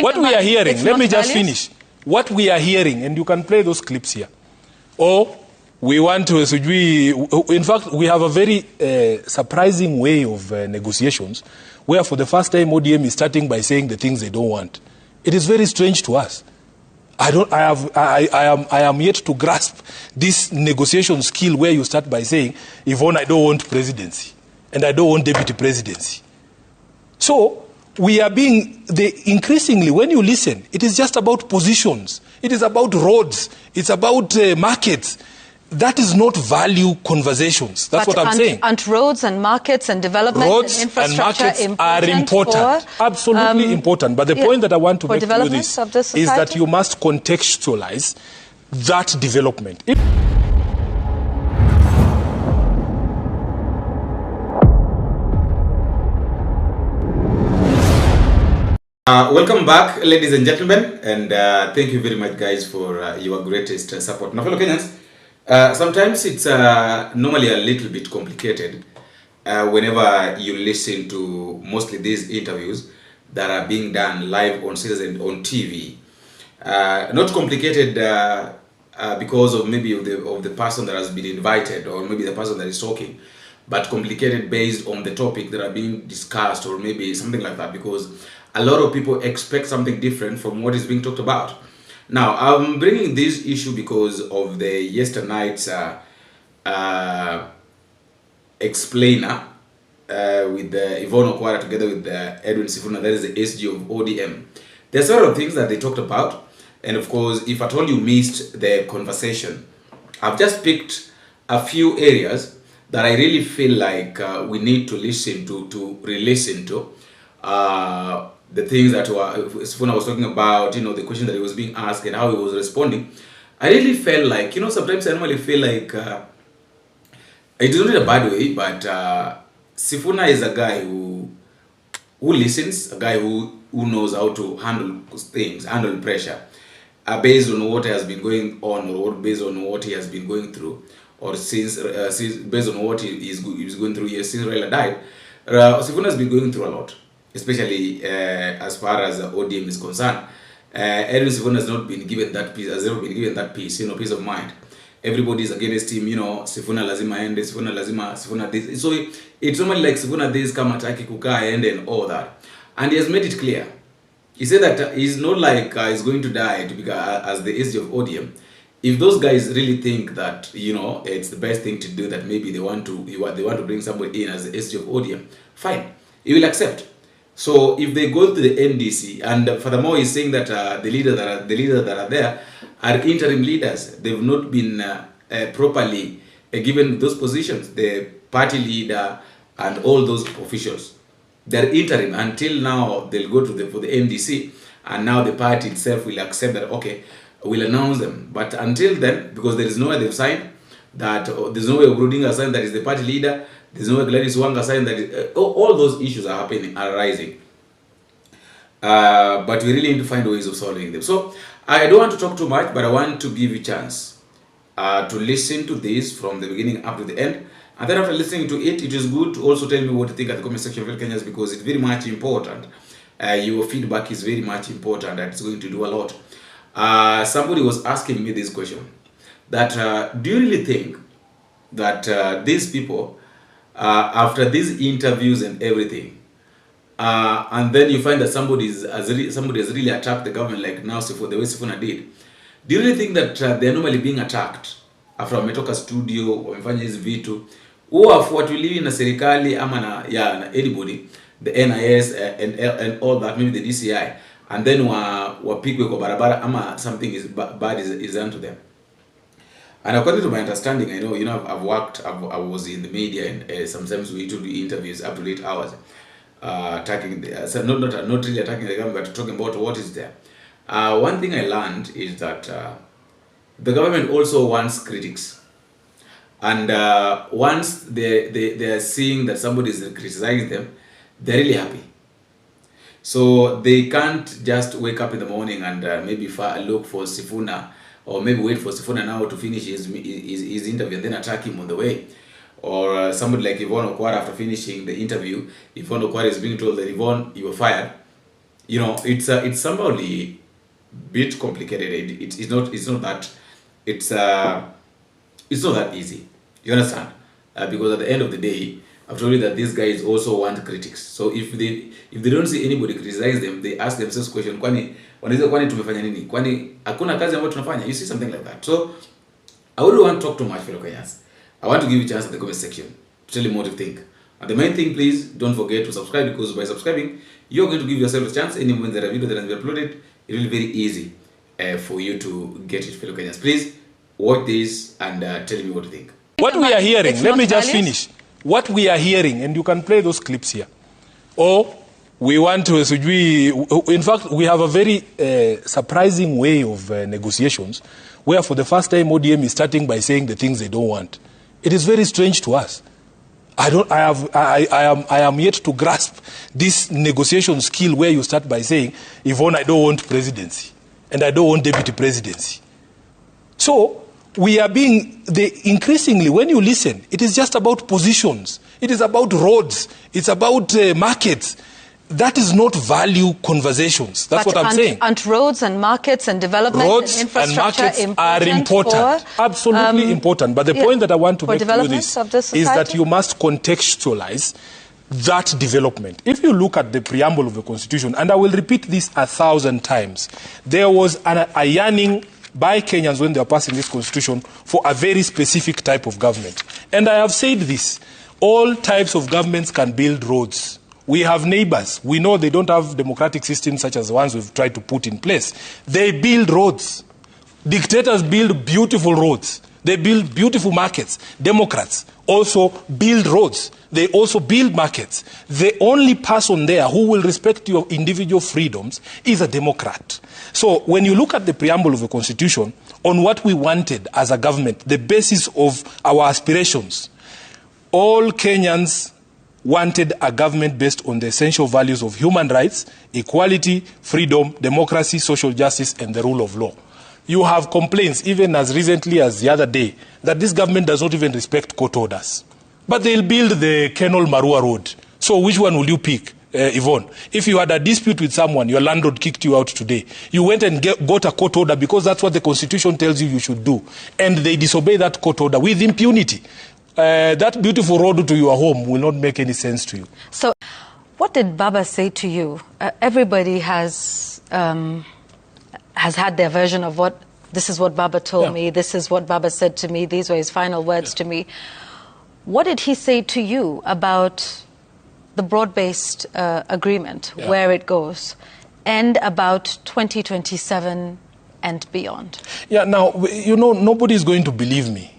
What we are hearing, let me just finish. What we are hearing, and you can play those clips here. Or we want to, in fact, we have a very surprising way of negotiations, where for the first time ODM is starting by saying the things they don't want. It is very strange to us. I am yet to grasp this negotiation skill where you start by saying, Yvonne, I don't want presidency, and I don't want deputy presidency. So we are being, increasingly, when you listen, it is just about positions. It is about roads. It's about markets. That is not value conversations. That's what I'm saying. And roads and markets and development and infrastructure and markets are important. Absolutely important. But the point that I want to make to you is that you must contextualize that development. Welcome back, ladies and gentlemen, and thank you very much, guys, for your greatest support. Now, fellow Kenyans, sometimes it's normally a little bit complicated whenever you listen to mostly these interviews that are being done live on Citizen on TV. Not complicated because of maybe of the person that has been invited, or maybe the person that is talking, but complicated based on the topic that are being discussed, or maybe something like that, because a lot of people expect something different from what is being talked about. Now, I'm bringing this issue because of the yesternight's explainer with Yvonne Okwara together with Edwin Sifuna, that is the SG of ODM. There are several things that they talked about, and of course, if at all you missed the conversation, I've just picked a few areas that I really feel like we need to listen to re-listen to. The things that Sifuna was talking about, you know, the question that he was being asked and how he was responding. I really felt like, you know, sometimes I normally feel like, it is not in a bad way, but Sifuna is a guy who listens, a guy who knows how to handle things, handle pressure, based on what has been going on, or based on what he has been going through, or since based on what he is going through since Raila died. Sifuna has been going through a lot, especially as far as ODM is concerned. Edwin Sifuna has not been given that peace, has never been given that peace, you know, peace of mind. Everybody is against him, you know, Sifuna lazima ende, Sifuna lazima, Sifuna this. So it's normally like Sifuna this, kama ataki kukaa ende and all that. And he has made it clear. He said that he's not like he's going to die to become as the SG of ODM. If those guys really think that, you know, it's the best thing to do, that maybe they want to bring somebody in as the SG of ODM, fine, he will accept. So if they go to the NDC, and furthermore, he's saying that the leaders that are there are interim leaders. They've not been properly given those positions. The party leader and all those officials, they're interim until now. They'll go to for the NDC, and now the party itself will accept that. Okay, we'll announce them. But until then, because there is no way they've signed that, there's no way Rudinga signed that is the party leader. There's no way Gladys Wanga signed that. All those issues are arising. But we really need to find ways of solving them. So I don't want to talk too much, but I want to give you a chance to listen to this from the beginning up to the end. And then after listening to it, it is good to also tell me what you think at the comment section of Kenyans, because it's very much important. Your feedback is very much important, and it's going to do a lot. Somebody was asking me this question, that do you really think that these people, after these interviews and everything, and then you find that somebody has really attacked the government, like now the way Sifuna did, do you really think that they're normally being attacked after wametoka studio, wamefanya hizi vitu, wafuatiliwi na serikali ama na anybody, the NIS and all that, maybe the DCI, and then wapigwe kwa barabara ama something bad is done to them? And according to my understanding, I know, you know, I was in the media, and sometimes we do interviews up to late hours, attacking so not really attacking the government, but talking about what is there. One thing I learned is that the government also wants critics, and once they are seeing that somebody is criticizing them, they're really happy. So they can't just wake up in the morning and maybe look for Sifuna, or maybe wait for Sifuna now to finish his interview and then attack him on the way. Or somebody like Yvonne Okwara, after finishing the interview, Yvonne Okwara is being told that, Yvonne, you were fired. you know, it's somehow a bit complicated. It's not that it's not that easy. You understand? Because at the end of the day, I've told you that these guys also want critics. So if they don't see anybody criticize them, they ask themselves question, kwani tumefanya nini? Kwani hakuna kazi ambayo tunafanya? You see something like that. So I wouldn't want to talk too much, fellow Kenyans. I want to give you a chance in the comment section to tell you what you think. And the main thing, please don't forget to subscribe, because by subscribing, you're going to give yourself a chance. Any moment there are video that has been uploaded, it will be very easy for you to get it, fellow Kenyans. Please watch this and tell me what you think. What we are hearing, let me just finish. What we are hearing, and you can play those clips here. Or we want to, in fact, we have a very surprising way of negotiations, where for the first time ODM is starting by saying the things they don't want. It is very strange to us. I am yet to grasp this negotiation skill where you start by saying, Yvonne, I don't want presidency, and I don't want deputy presidency. So we are being, increasingly, when you listen, it is just about positions. It is about roads. It's about markets. That is not value conversations. That's what I'm saying. Aren't roads and markets and development roads and infrastructure and markets are important. Absolutely important. But the point that I want to make to you is that you must contextualize that development. If you look at the preamble of the Constitution, and I will repeat this 1,000 times, there was a yearning by Kenyans when they were passing this Constitution for a very specific type of government. And I have said this, all types of governments can build roads. We have neighbors. We know they don't have democratic systems such as the ones we've tried to put in place. They build roads. Dictators build beautiful roads. They build beautiful markets. Democrats also build roads. They also build markets. The only person there who will respect your individual freedoms is a Democrat. So when you look at the preamble of the Constitution, on what we wanted as a government, the basis of our aspirations, all Kenyans wanted a government based on the essential values of human rights, equality, freedom, democracy, social justice, and the rule of law. You have complaints, even as recently as the other day, that this government does not even respect court orders. But they'll build the Kenol Marua Road. So which one will you pick, Yvonne? If you had a dispute with someone, your landlord kicked you out today, you went and got a court order because that's what the Constitution tells you should do, and they disobey that court order with impunity. That beautiful road to your home will not make any sense to you. So what did Baba say to you? Everybody has had their version of what, this is what Baba told me, this is what Baba said to me, these were his final words to me. What did he say to you about the broad-based agreement, where it goes, and about 2027 and beyond? Yeah, now, you know, nobody is going to believe me.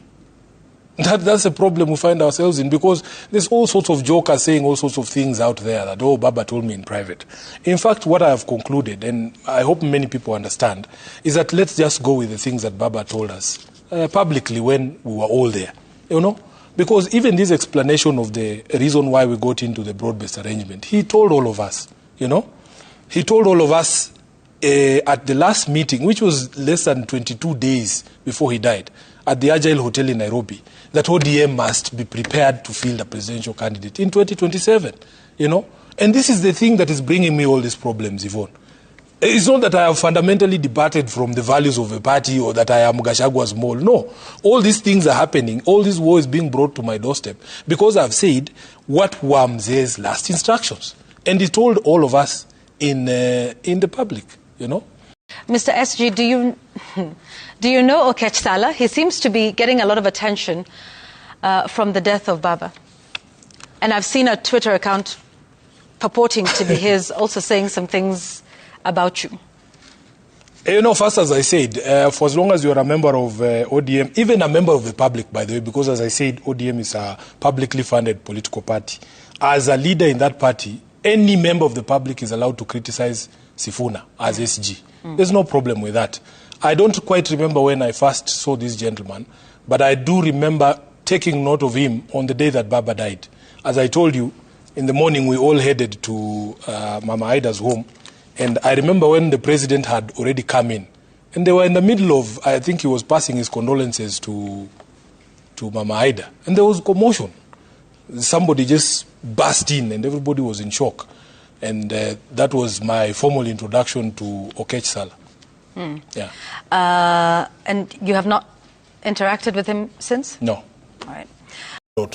That's a problem we find ourselves in, because there's all sorts of jokers saying all sorts of things out there that, oh, Baba told me in private. In fact, what I have concluded, and I hope many people understand, is that let's just go with the things that Baba told us publicly when we were all there, you know? Because even this explanation of the reason why we got into the broad-based arrangement, he told all of us, you know? He told all of us at the last meeting, which was less than 22 days before he died, at the Agile Hotel in Nairobi, that ODM must be prepared to field a presidential candidate in 2027, you know? And this is the thing that is bringing me all these problems, Yvonne. It's not that I have fundamentally departed from the values of the party or that I am Gachagwa's mole. No. All these things are happening. All this war is being brought to my doorstep because I've said what were Mzee's last instructions. And he told all of us in the public, you know? Mr. SG, do you know Okech Sala? He seems to be getting a lot of attention from the death of Baba. And I've seen a Twitter account purporting to be his, also saying some things about you. You know, first, as I said, for as long as you're a member of ODM, even a member of the public, by the way, because as I said, ODM is a publicly funded political party. As a leader in that party, any member of the public is allowed to criticize Sifuna as SG. There's no problem with that. I don't quite remember when I first saw this gentleman, but I do remember taking note of him on the day that Baba died. As I told you, in the morning we all headed to Mama Aida's home, and I remember when the president had already come in, and they were in the middle of, I think he was passing his condolences to Mama Aida, and there was commotion. Somebody just burst in, and everybody was in shock. And that was my formal introduction to Okech Sala. Yeah. And you have not interacted with him since? No. All right.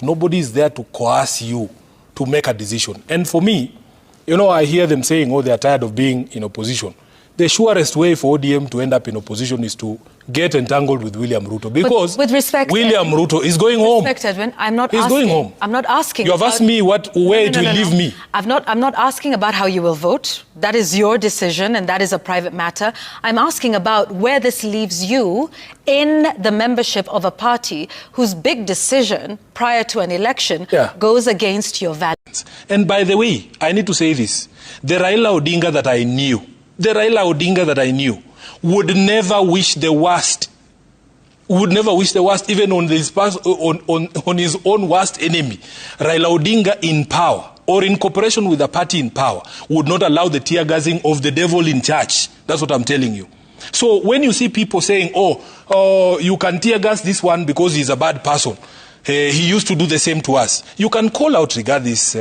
Nobody is there to coerce you to make a decision. And for me, you know, I hear them saying, oh, they are tired of being in opposition. The surest way for ODM to end up in opposition is to get entangled with William Ruto, because with respect, William Ruto is going home. Edwin, I'm not He's asking. going home. I'm not asking. You have asked me where it will leave me. I'm not asking about how you will vote. That is your decision, and that is a private matter. I'm asking about where this leaves you in the membership of a party whose big decision prior to an election goes against your values. And by the way, I need to say this: the Raila Odinga that I knew, would never wish the worst. Would never wish the worst even on his own worst enemy. Raila Odinga in power, or in cooperation with a party in power, would not allow the tear gassing of the devil in church. That's what I'm telling you. So when you see people saying, oh, you can tear gas this one because he's a bad person, he used to do the same to us, you can call out regarding this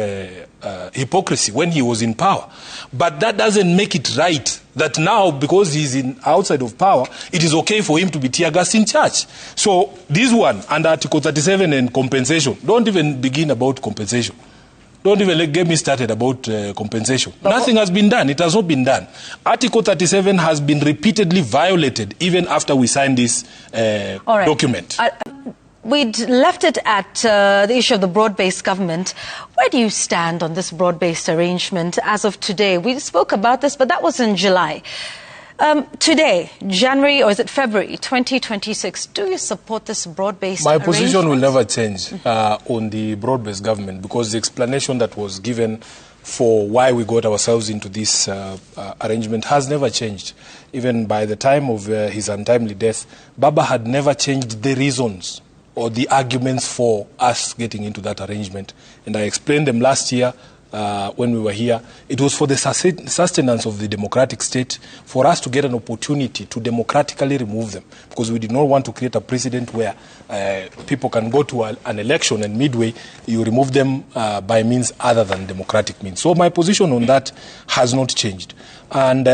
hypocrisy when he was in power. But that doesn't make it right that now, because he's outside of power, it is okay for him to be tear gassed in church. So this one, under Article 37 and compensation, don't even begin about compensation. Don't even get me started about compensation. Nothing has been done. It has not been done. Article 37 has been repeatedly violated even after we signed this document. We'd left it at the issue of the broad-based government. Where do you stand on this broad-based arrangement as of today? We spoke about this, but that was in July. Today, January, or is it February 2026, do you support this broad-based arrangement? My position will never change on the broad-based government, because the explanation that was given for why we got ourselves into this arrangement has never changed. Even by the time of his untimely death, Baba had never changed the reasons or the arguments for us getting into that arrangement. And I explained them last year when we were here. It was for the sustenance of the democratic state, for us to get an opportunity to democratically remove them, because we did not want to create a precedent where people can go to an election and midway you remove them by means other than democratic means. So my position on that has not changed. And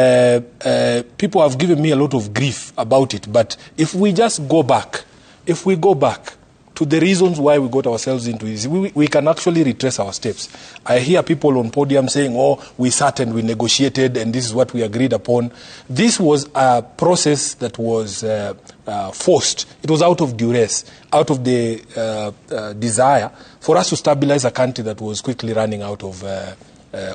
people have given me a lot of grief about it. But if we just go back, if we go back to the reasons why we got ourselves into this, we can actually retrace our steps. I hear people on podium saying, oh, we sat and we negotiated and this is what we agreed upon. This was a process that was forced. It was out of duress, out of the desire for us to stabilize a country that was quickly running out of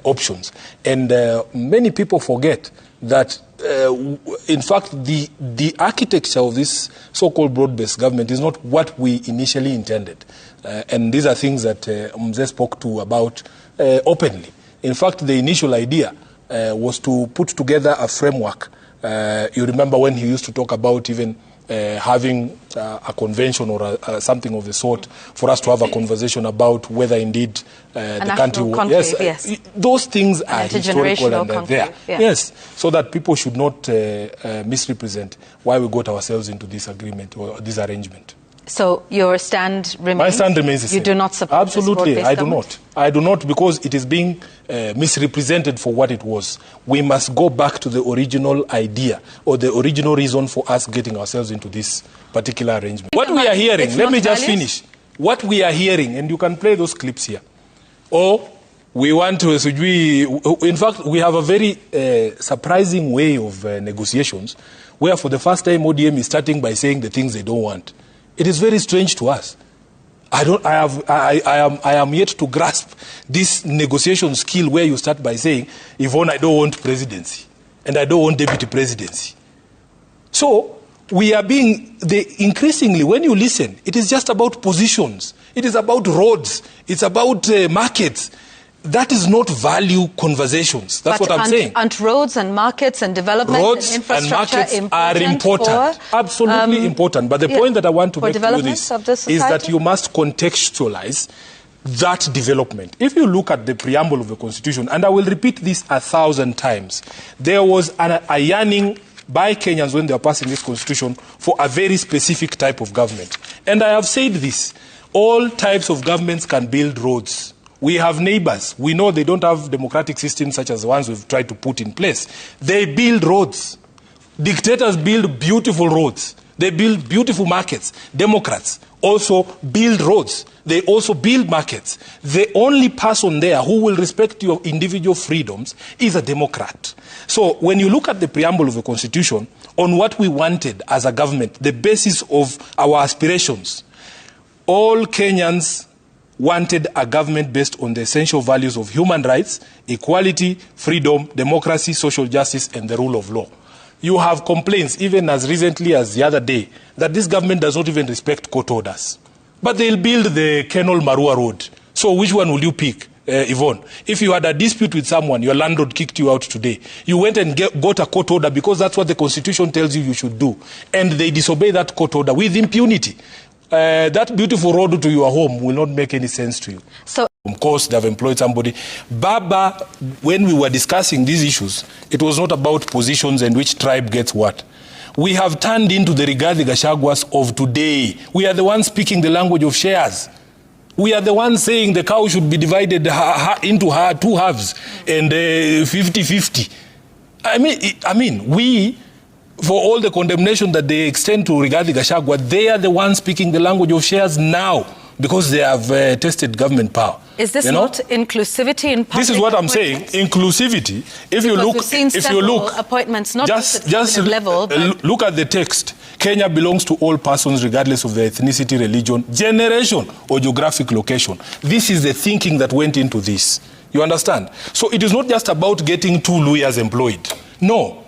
options. And many people forget that in fact, the architecture of this so-called broad-based government is not what we initially intended. And these are things that Mzee spoke to about openly. In fact, the initial idea was to put together a framework. You remember when he used to talk about even having a convention or something of the sort for us to have a conversation about whether indeed the country will... Yes, those things are historical and they're there. Yeah. Yes, so that people should not misrepresent why we got ourselves into this agreement or this arrangement. So your stand remains? My stand remains the same. You do not support Absolutely, this I do not. I do not, because it is being misrepresented for what it was. We must go back to the original idea or the original reason for us getting ourselves into this particular arrangement. What we are hearing, let me just finish. What we are hearing, and you can play those clips here. Or we want to, in fact, we have a very surprising way of negotiations, where for the first time ODM is starting by saying the things they don't want. It is very strange to us. I am yet to grasp this negotiation skill where you start by saying, Yvonne, I don't want presidency, and I don't want deputy presidency. So we are being, increasingly, when you listen, it is just about positions. It is about roads. It's about markets. That is not value conversations. That's what I'm saying. Aren't roads and markets and development and infrastructure and markets are important? Absolutely important. But the point that I want to make to this is that you must contextualize that development. If you look at the preamble of the Constitution, and I will repeat this 1,000 times, there was a yearning by Kenyans when they were passing this Constitution for a very specific type of government. And I have said this, all types of governments can build roads We have neighbors. We know they don't have democratic systems such as the ones we've tried to put in place. They build roads. Dictators build beautiful roads. They build beautiful markets. Democrats also build roads. They also build markets. The only person there who will respect your individual freedoms is a Democrat. So when you look at the preamble of the Constitution, on what we wanted as a government, the basis of our aspirations, all Kenyans wanted a government based on the essential values of human rights, equality, freedom, democracy, social justice, and the rule of law. You have complaints, even as recently as the other day, that this government does not even respect court orders. But they'll build the Kenol Marua Road. So which one will you pick, Yvonne? If you had a dispute with someone, your landlord kicked you out today, you went and got a court order because that's what the Constitution tells you should do, and they disobey that court order with impunity. That beautiful road to your home will not make any sense to you. So, of course, they have employed somebody. Baba, when we were discussing these issues, it was not about positions and which tribe gets what. We have turned into the Rigathi Gachagwas of today. We are the ones speaking the language of shares. We are the ones saying the cow should be divided into two halves and 50-50. I mean, we, for all the condemnation that they extend to Rigathi Gachagua, they are the ones speaking the language of shares now because they have tested government power. Is this not inclusivity in public? This is what I'm saying. Inclusivity. If you look, appointments not just level. Look at the text. Kenya belongs to all persons regardless of their ethnicity, religion, generation, or geographic location. This is the thinking that went into this. You understand? So it is not just about getting 2 lawyers employed. No.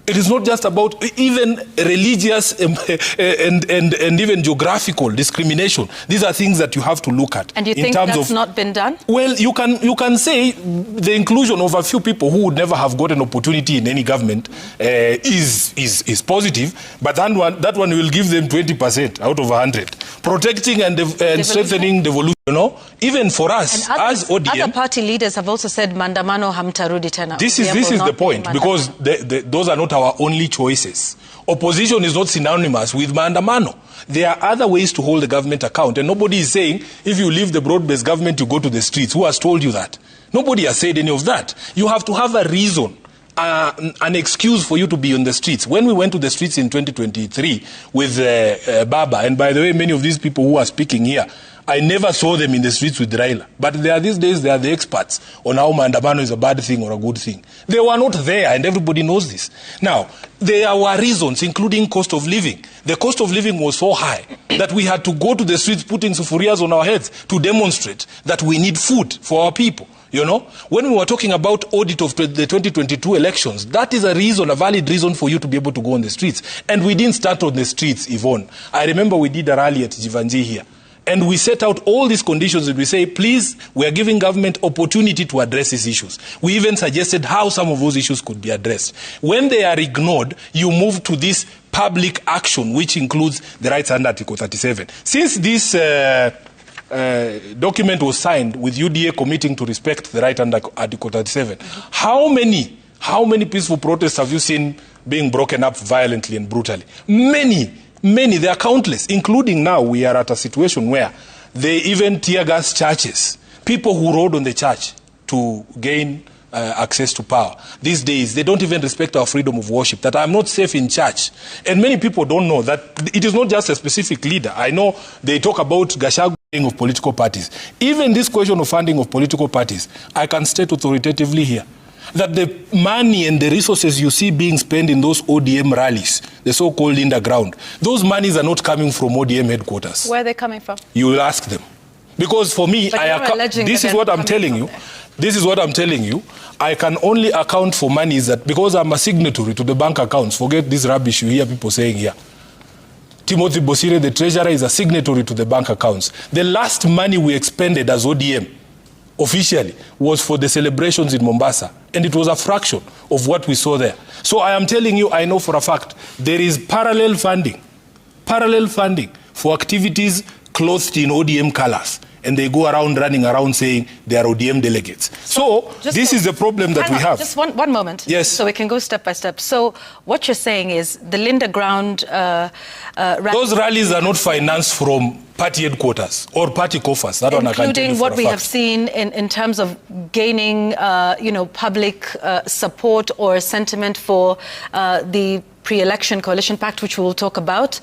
It is not just about even religious and even geographical discrimination. These are things that you have to look at. And you think that's not been done? Well, you can say the inclusion of a few people who would never have got an opportunity in any government is positive, but that one will give them 20% out of 100. Protecting and strengthening devolution. You know, even for us as ODM, other party leaders have also said mandamano hamtarudi tena. This is the point, because those are not our only choices. Opposition is not synonymous with mandamano. There are other ways to hold the government account, and nobody is saying if you leave the broad-based government you go to the streets. Who has told you that? Nobody has said any of that. You have to have a reason, an excuse for you to be on the streets. When we went to the streets in 2023 with Baba, and by the way, many of these people who are speaking here, I never saw them in the streets with Raila. But these days, they are the experts on how mandamano is a bad thing or a good thing. They were not there, and everybody knows this. Now, there were reasons, including cost of living. The cost of living was so high that we had to go to the streets putting sufurias on our heads to demonstrate that we need food for our people. You know, when we were talking about audit of the 2022 elections, that is a reason, a valid reason for you to be able to go on the streets. And we didn't start on the streets, Yvonne. I remember we did a rally at Jivanji here. And we set out all these conditions and we say, please, we are giving government opportunity to address these issues. We even suggested how some of those issues could be addressed. When they are ignored, you move to this public action, which includes the rights under Article 37. Since this document was signed with UDA committing to respect the right under Article 37, how many peaceful protests have you seen being broken up violently and brutally? Many, they are countless, including now we are at a situation where they even tear gas churches, people who rode on the church to gain access to power. These days, they don't even respect our freedom of worship, that I'm not safe in church. And many people don't know that it is not just a specific leader. I know they talk about Gachagua of political parties. Even this question of funding of political parties, I can state authoritatively here that the money and the resources you see being spent in those ODM rallies, the so-called underground, those monies are not coming from ODM headquarters. Where are they coming from? You will ask them. Because for me, this is what I'm telling you. This is what I'm telling you. I can only account for monies that, because I'm a signatory to the bank accounts, forget this rubbish you hear people saying here. Timothy Bosire, the treasurer, is a signatory to the bank accounts. The last money we expended as ODM officially was for the celebrations in Mombasa, and it was a fraction of what we saw there. So I am telling you, I know for a fact, there is parallel funding for activities clothed in ODM colors. and they go around running around saying they are ODM delegates. So this is the problem that we have. Just one moment. Yes. So we can go step by step. So what you're saying is the Linda Ground those rallies are not financed from party headquarters or party coffers. That including what we have seen in terms of gaining, public support or sentiment for the pre-election coalition pact, which we will talk about.